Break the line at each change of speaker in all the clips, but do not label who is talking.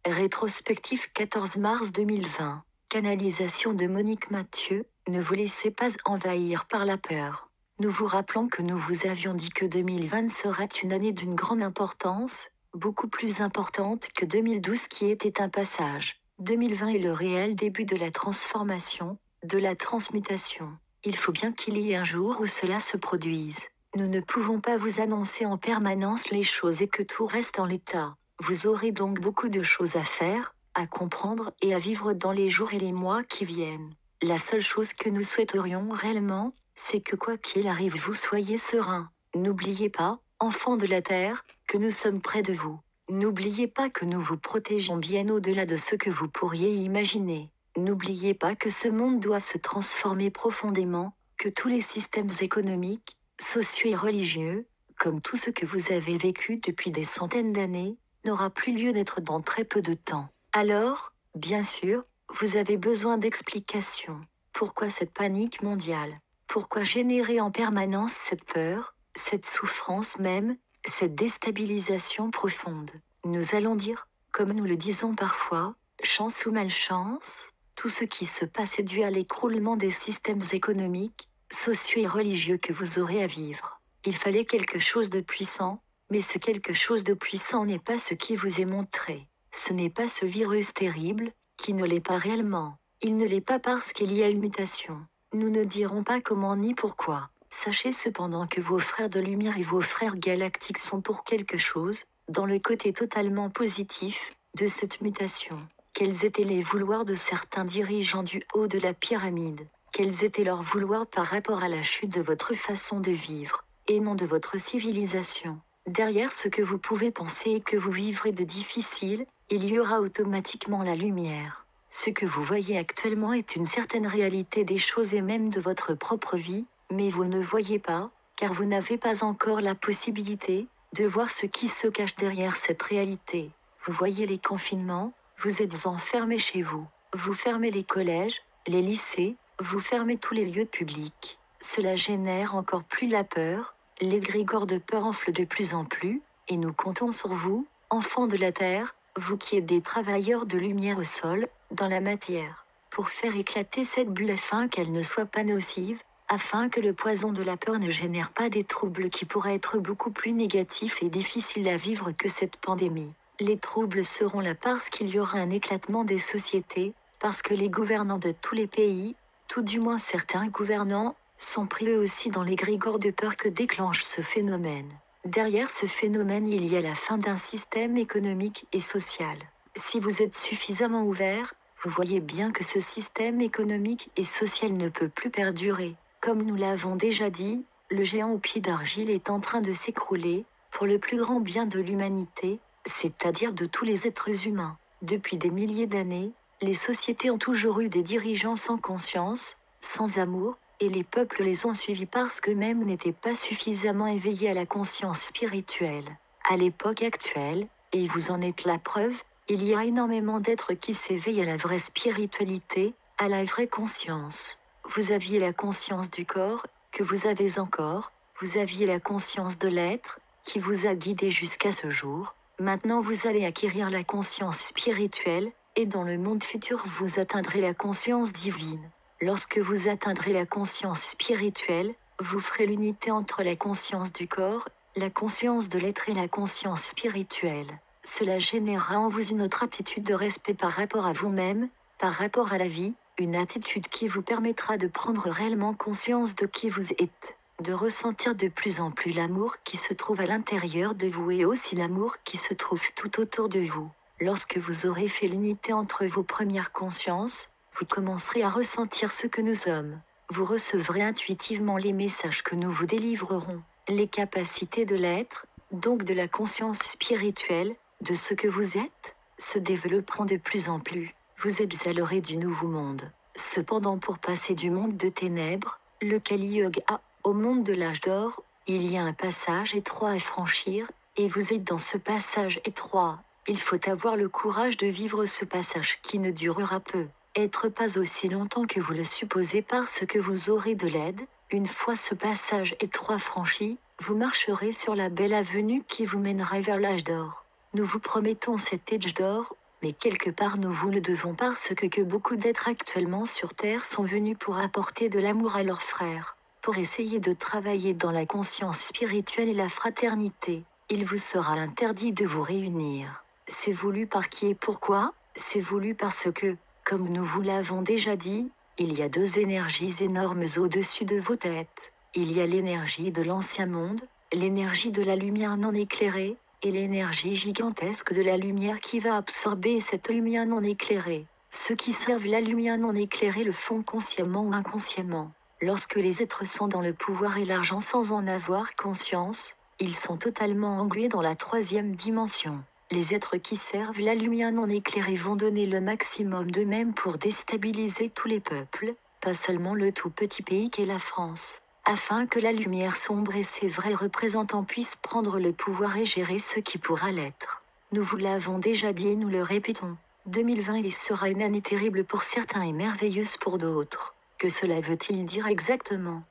Rétrospective 14 mars 2020. Canalisation de Monique Mathieu, ne vous laissez pas envahir par la peur. Nous vous rappelons que nous vous avions dit que 2020 serait une année d'une grande importance, beaucoup plus importante que 2012 qui était un passage. 2020 est le réel début de la transformation, de la transmutation. Il faut bien qu'il y ait un jour où cela se produise. Nous ne pouvons pas vous annoncer en permanence les choses et que tout reste en l'état. Vous aurez donc beaucoup de choses à faire, à comprendre et à vivre dans les jours et les mois qui viennent. La seule chose que nous souhaiterions réellement, c'est que quoi qu'il arrive vous soyez serein. N'oubliez pas, enfants de la terre, que nous sommes près de vous. N'oubliez pas que nous vous protégeons bien au-delà de ce que vous pourriez imaginer. N'oubliez pas que ce monde doit se transformer profondément, que tous les systèmes économiques, sociaux et religieux, comme tout ce que vous avez vécu depuis des centaines d'années, n'aura plus lieu d'être dans très peu de temps. Alors, bien sûr, vous avez besoin d'explications. Pourquoi cette panique mondiale? Pourquoi générer en permanence cette peur, cette souffrance même, cette déstabilisation profonde? Nous allons dire, comme nous le disons parfois, chance ou malchance, tout ce qui se passe est dû à l'écroulement des systèmes économiques, sociaux et religieux que vous aurez à vivre. Il fallait quelque chose de puissant, mais ce quelque chose de puissant n'est pas ce qui vous est montré. Ce n'est pas ce virus terrible, qui ne l'est pas réellement. Il ne l'est pas parce qu'il y a une mutation. Nous ne dirons pas comment ni pourquoi. Sachez cependant que vos frères de lumière et vos frères galactiques sont pour quelque chose, dans le côté totalement positif, de cette mutation. Quels étaient les vouloirs de certains dirigeants du haut de la pyramide? Quels étaient leurs vouloirs par rapport à la chute de votre façon de vivre, et non de votre civilisation? Derrière ce que vous pouvez penser et que vous vivrez de difficile, il y aura automatiquement la lumière. Ce que vous voyez actuellement est une certaine réalité des choses et même de votre propre vie, mais vous ne voyez pas, car vous n'avez pas encore la possibilité de voir ce qui se cache derrière cette réalité. Vous voyez les confinements, vous êtes enfermés chez vous. Vous fermez les collèges, les lycées, vous fermez tous les lieux publics. Cela génère encore plus la peur. L'égrégore de peur enfle de plus en plus, et nous comptons sur vous, enfants de la terre, vous qui êtes des travailleurs de lumière au sol, dans la matière, pour faire éclater cette bulle afin qu'elle ne soit pas nocive, afin que le poison de la peur ne génère pas des troubles qui pourraient être beaucoup plus négatifs et difficiles à vivre que cette pandémie. Les troubles seront là parce qu'il y aura un éclatement des sociétés, parce que les gouvernants de tous les pays, tout du moins certains gouvernants, sont pris eux aussi dans l'égrégore de peur que déclenche ce phénomène. Derrière ce phénomène, il y a la fin d'un système économique et social. Si vous êtes suffisamment ouvert, vous voyez bien que ce système économique et social ne peut plus perdurer. Comme nous l'avons déjà dit, le géant au pied d'argile est en train de s'écrouler, pour le plus grand bien de l'humanité, c'est-à-dire de tous les êtres humains. Depuis des milliers d'années, les sociétés ont toujours eu des dirigeants sans conscience, sans amour, et les peuples les ont suivis parce qu'eux-mêmes n'étaient pas suffisamment éveillés à la conscience spirituelle. À l'époque actuelle, et vous en êtes la preuve, il y a énormément d'êtres qui s'éveillent à la vraie spiritualité, à la vraie conscience. Vous aviez la conscience du corps, que vous avez encore, vous aviez la conscience de l'être, qui vous a guidé jusqu'à ce jour. Maintenant vous allez acquérir la conscience spirituelle, et dans le monde futur vous atteindrez la conscience divine. Lorsque vous atteindrez la conscience spirituelle, vous ferez l'unité entre la conscience du corps, la conscience de l'être et la conscience spirituelle. Cela générera en vous une autre attitude de respect par rapport à vous-même, par rapport à la vie, une attitude qui vous permettra de prendre réellement conscience de qui vous êtes, de ressentir de plus en plus l'amour qui se trouve à l'intérieur de vous et aussi l'amour qui se trouve tout autour de vous. Lorsque vous aurez fait l'unité entre vos premières consciences, vous commencerez à ressentir ce que nous sommes. Vous recevrez intuitivement les messages que nous vous délivrerons. Les capacités de l'être, donc de la conscience spirituelle, de ce que vous êtes, se développeront de plus en plus. Vous êtes à l'orée du nouveau monde. Cependant pour passer du monde de ténèbres, le Kali Yuga, au monde de l'âge d'or, il y a un passage étroit à franchir, et vous êtes dans ce passage étroit. Il faut avoir le courage de vivre ce passage qui ne durera peu. Être pas aussi longtemps que vous le supposez parce que vous aurez de l'aide. Une fois ce passage étroit franchi, vous marcherez sur la belle avenue qui vous mènera vers l'âge d'or. Nous vous promettons cet âge d'or, Mais quelque part nous vous le devons parce que beaucoup d'êtres actuellement sur Terre sont venus pour apporter de l'amour à leurs frères, pour essayer de travailler dans la conscience spirituelle et la fraternité. Il vous sera interdit de vous réunir. C'est voulu par qui et pourquoi? C'est voulu parce que, comme nous vous l'avons déjà dit, il y a deux énergies énormes au-dessus de vos têtes. Il y a l'énergie de l'ancien monde, l'énergie de la lumière non éclairée, et l'énergie gigantesque de la lumière qui va absorber cette lumière non éclairée. Ceux qui servent la lumière non éclairée le font consciemment ou inconsciemment. Lorsque les êtres sont dans le pouvoir et l'argent sans en avoir conscience, ils sont totalement englués dans la troisième dimension. Les êtres qui servent la lumière non éclairée vont donner le maximum d'eux-mêmes pour déstabiliser tous les peuples, pas seulement le tout petit pays qu'est la France, afin que la lumière sombre et ses vrais représentants puissent prendre le pouvoir et gérer ce qui pourra l'être. Nous vous l'avons déjà dit et nous le répétons. 2020 sera une année terrible pour certains et merveilleuse pour d'autres. Que cela veut-il dire exactement?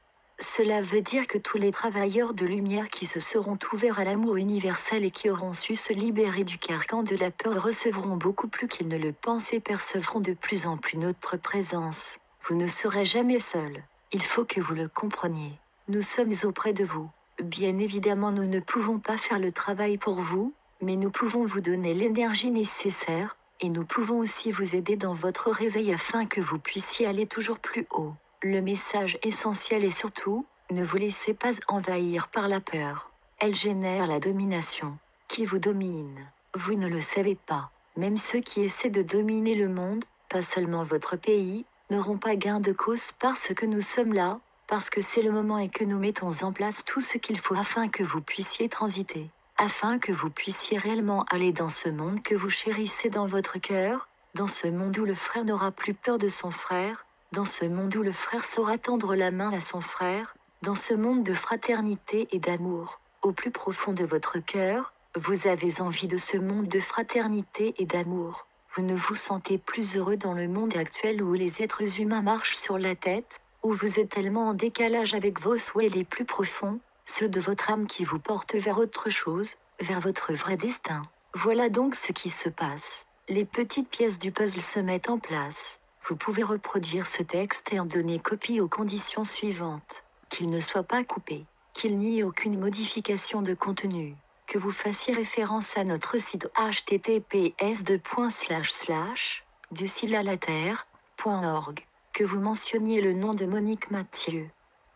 Cela veut dire que tous les travailleurs de lumière qui se seront ouverts à l'amour universel et qui auront su se libérer du carcan de la peur recevront beaucoup plus qu'ils ne le pensent et percevront de plus en plus notre présence. Vous ne serez jamais seul. Il faut que vous le compreniez. Nous sommes auprès de vous. Bien évidemment, nous ne pouvons pas faire le travail pour vous, mais nous pouvons vous donner l'énergie nécessaire, et nous pouvons aussi vous aider dans votre réveil afin que vous puissiez aller toujours plus haut. Le message essentiel est surtout, ne vous laissez pas envahir par la peur. Elle génère la domination. Qui vous domine? Vous ne le savez pas. Même ceux qui essaient de dominer le monde, pas seulement votre pays, n'auront pas gain de cause parce que nous sommes là, parce que c'est le moment et que nous mettons en place tout ce qu'il faut afin que vous puissiez transiter, afin que vous puissiez réellement aller dans ce monde que vous chérissez dans votre cœur, dans ce monde où le frère n'aura plus peur de son frère, dans ce monde où le frère saura tendre la main à son frère, dans ce monde de fraternité et d'amour. Au plus profond de votre cœur, vous avez envie de ce monde de fraternité et d'amour. Vous ne vous sentez plus heureux dans le monde actuel où les êtres humains marchent sur la tête, où vous êtes tellement en décalage avec vos souhaits les plus profonds, ceux de votre âme qui vous portent vers autre chose, vers votre vrai destin. Voilà donc ce qui se passe. Les petites pièces du puzzle se mettent en place. Vous pouvez reproduire ce texte et en donner copie aux conditions suivantes. Qu'il ne soit pas coupé, qu'il n'y ait aucune modification de contenu, que vous fassiez référence à notre site https://duciel-à-la-terre.org, que vous mentionniez le nom de Monique Mathieu,